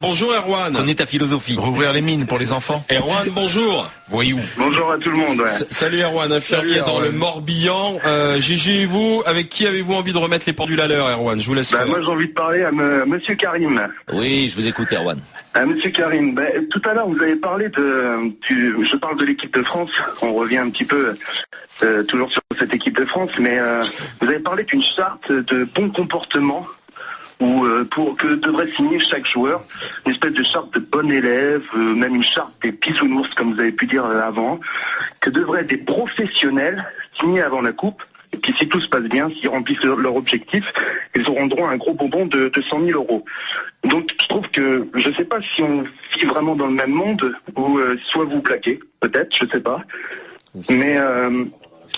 Bonjour Erwan. Connais ta philosophie. Rouvrir les mines pour les enfants. Erwan, bonjour. Voyou. Bonjour à tout le monde. Ouais. Salut Erwan, infirmier dans le Morbihan. Gégé et vous, avec qui avez-vous envie de remettre les pendules à l'heure, Erwan? Je vous laisse faire. Moi j'ai envie de parler à Monsieur Karim. Oui, je vous écoute, Erwan. Monsieur Karim, tout à l'heure vous avez parlé je parle de l'équipe de France. On revient un petit peu toujours sur cette équipe de France, mais vous avez parlé d'une charte de bon comportement. Ou pour que devrait signer chaque joueur, une espèce de charte de bon élève, même une charte des bisounours, comme vous avez pu dire avant, que devraient des professionnels signer avant la coupe, et puis si tout se passe bien, s'ils remplissent leur objectif, ils auront droit à un gros bonbon de 100 000 euros. Donc je trouve que, je ne sais pas si on vit vraiment dans le même monde, ou soit vous plaquez, peut-être, je ne sais pas, mais...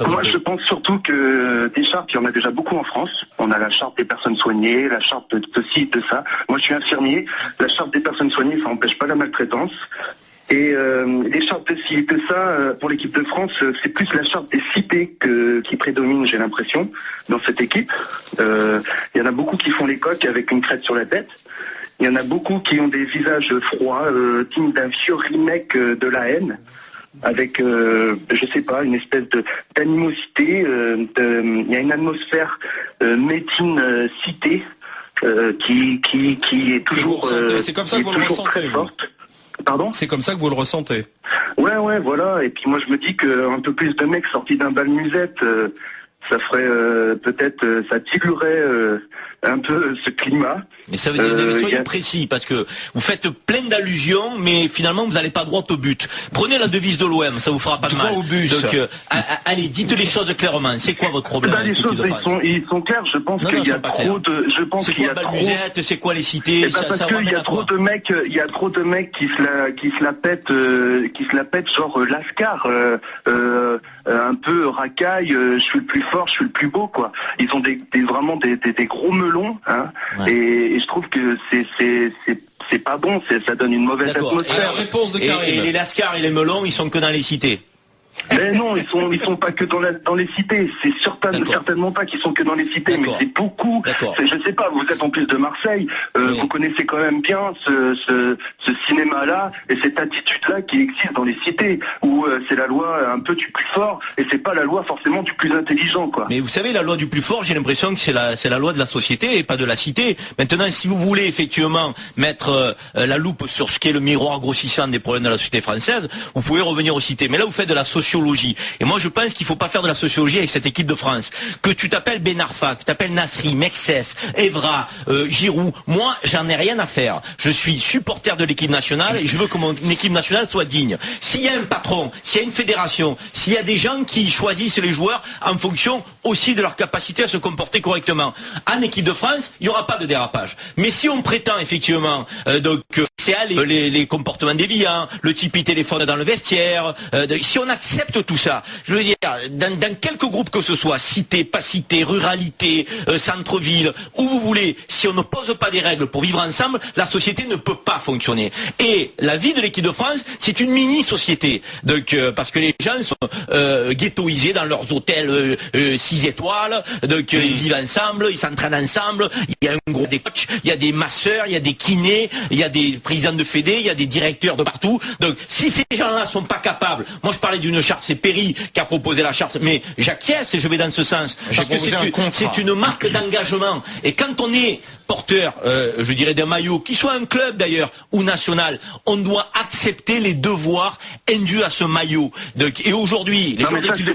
moi, je pense surtout que des chartes, il y en a déjà beaucoup en France. On a la charte des personnes soignées, la charte de ceci, de ça. Moi, je suis infirmier. La charte des personnes soignées, ça n'empêche pas la maltraitance. Et les chartes de ci, de ça, pour l'équipe de France, c'est plus la charte des cités qui prédomine, j'ai l'impression, dans cette équipe. Il y en a beaucoup qui font les coqs avec une crête sur la tête. Il y en a beaucoup qui ont des visages froids, dignes d'un vieux remake de La Haine, avec, je sais pas, une espèce d'animosité. Il y a une atmosphère médine cité qui est toujours, c'est comme ça que vous le ressentez, très forte. Pardon ? C'est comme ça que vous le ressentez. Ouais, voilà. Et puis moi je me dis qu'un peu plus de mecs sortis d'un bal musette, ça ferait peut-être, ça diluerait un peu ce climat. Mais ça veut dire, mais soyez précis, parce que vous faites plein d'allusions, mais finalement vous n'allez pas droit au but. Prenez la devise de l'OM, ça vous fera pas de mal. Au but. Donc, allez, dites les choses clairement. C'est quoi votre problème Les choses, ils sont clairs. Je pense qu'il y a trop de. Je pense qu'il y a trop. C'est quoi les cités? Parce qu'il y a trop de mecs. Il y a trop de mecs qui se la pètent, genre Lascar, un peu racaille. Je suis le plus fort, je suis le plus beau, quoi. Ils ont vraiment des gros melons, hein. Ouais. Et je trouve que c'est pas bon. Ça donne une mauvaise atmosphère. Alors, réponse de Karim. Et les Lascars et les melons, ils sont que dans les cités. Mais non, ils sont pas que dans les cités. C'est certainement pas qu'ils sont que dans les cités, mais c'est beaucoup. Je sais pas. Vous êtes en plus de Marseille. Vous connaissez quand même bien ce cinéma-là et cette attitude-là qui existe dans les cités, où c'est la loi un peu du plus fort et c'est pas la loi forcément du plus intelligent, quoi. Mais vous savez, la loi du plus fort, j'ai l'impression que c'est la loi de la société et pas de la cité. Maintenant, si vous voulez effectivement mettre la loupe sur ce qui est le miroir grossissant des problèmes de la société française, vous pouvez revenir aux cités. Mais là, vous faites de la sociologie. Et moi, je pense qu'il faut pas faire de la sociologie avec cette équipe de France. Que tu t'appelles Ben Arfa, que tu t'appelles Nasri, Mexès, Evra, Giroud, moi, j'en ai rien à faire. Je suis supporter de l'équipe nationale et je veux que mon équipe nationale soit digne. S'il y a un patron, s'il y a une fédération, s'il y a des gens qui choisissent les joueurs en fonction aussi de leur capacité à se comporter correctement, en équipe de France, il n'y aura pas de dérapage. Mais si on prétend effectivement c'est les comportements déviants, le type il téléphone dans le vestiaire, si on accepte tout ça, je veux dire, dans quelques groupes que ce soit, cité, pas cité, ruralité, centre-ville, où vous voulez, si on ne pose pas des règles pour vivre ensemble, la société ne peut pas fonctionner. Et la vie de l'équipe de France, c'est une mini-société. Donc, parce que les gens sont ghettoisés dans leurs hôtels 6 étoiles, donc ils vivent ensemble, ils s'entraînent ensemble, il y a un gros des coachs, il y a des masseurs, il y a des kinés, il y a des présidents de fédé, il y a des directeurs de partout. Donc, si ces gens-là sont pas capables, moi je parlais d'une charte, c'est Péry qui a proposé la charte, mais j'acquiesce et je vais dans ce sens. Parce que c'est une marque d'engagement. Et quand on est porteur, je dirais, d'un maillot, qui soit un club d'ailleurs, ou national, on doit accepter les devoirs induits à ce maillot. Donc, et aujourd'hui, les joueurs d'équipe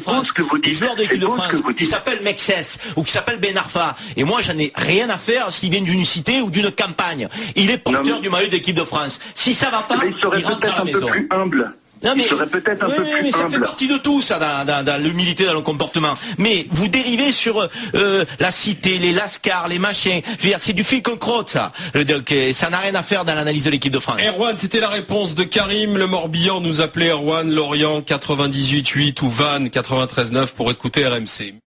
de France, qui s'appellent Mexès, ou qui s'appellent Ben Arfa, et moi j'en ai rien à faire s'ils viennent d'une cité ou d'une campagne. Il est porteur du maillot d'équipe de France. Si ça va pas, il rentre à la maison. Plus humble. Non, mais, peut-être un peu plus mais ça fait partie de tout ça dans l'humilité, dans le comportement. Mais vous dérivez sur la cité, les lascars, les machins. Je veux dire, c'est du fil que crotte ça. Donc ça n'a rien à faire dans l'analyse de l'équipe de France. Erwan, c'était la réponse de Karim. Le Morbihan nous appelait Erwan, Lorient 98.8 ou Vannes 93.9 pour écouter RMC.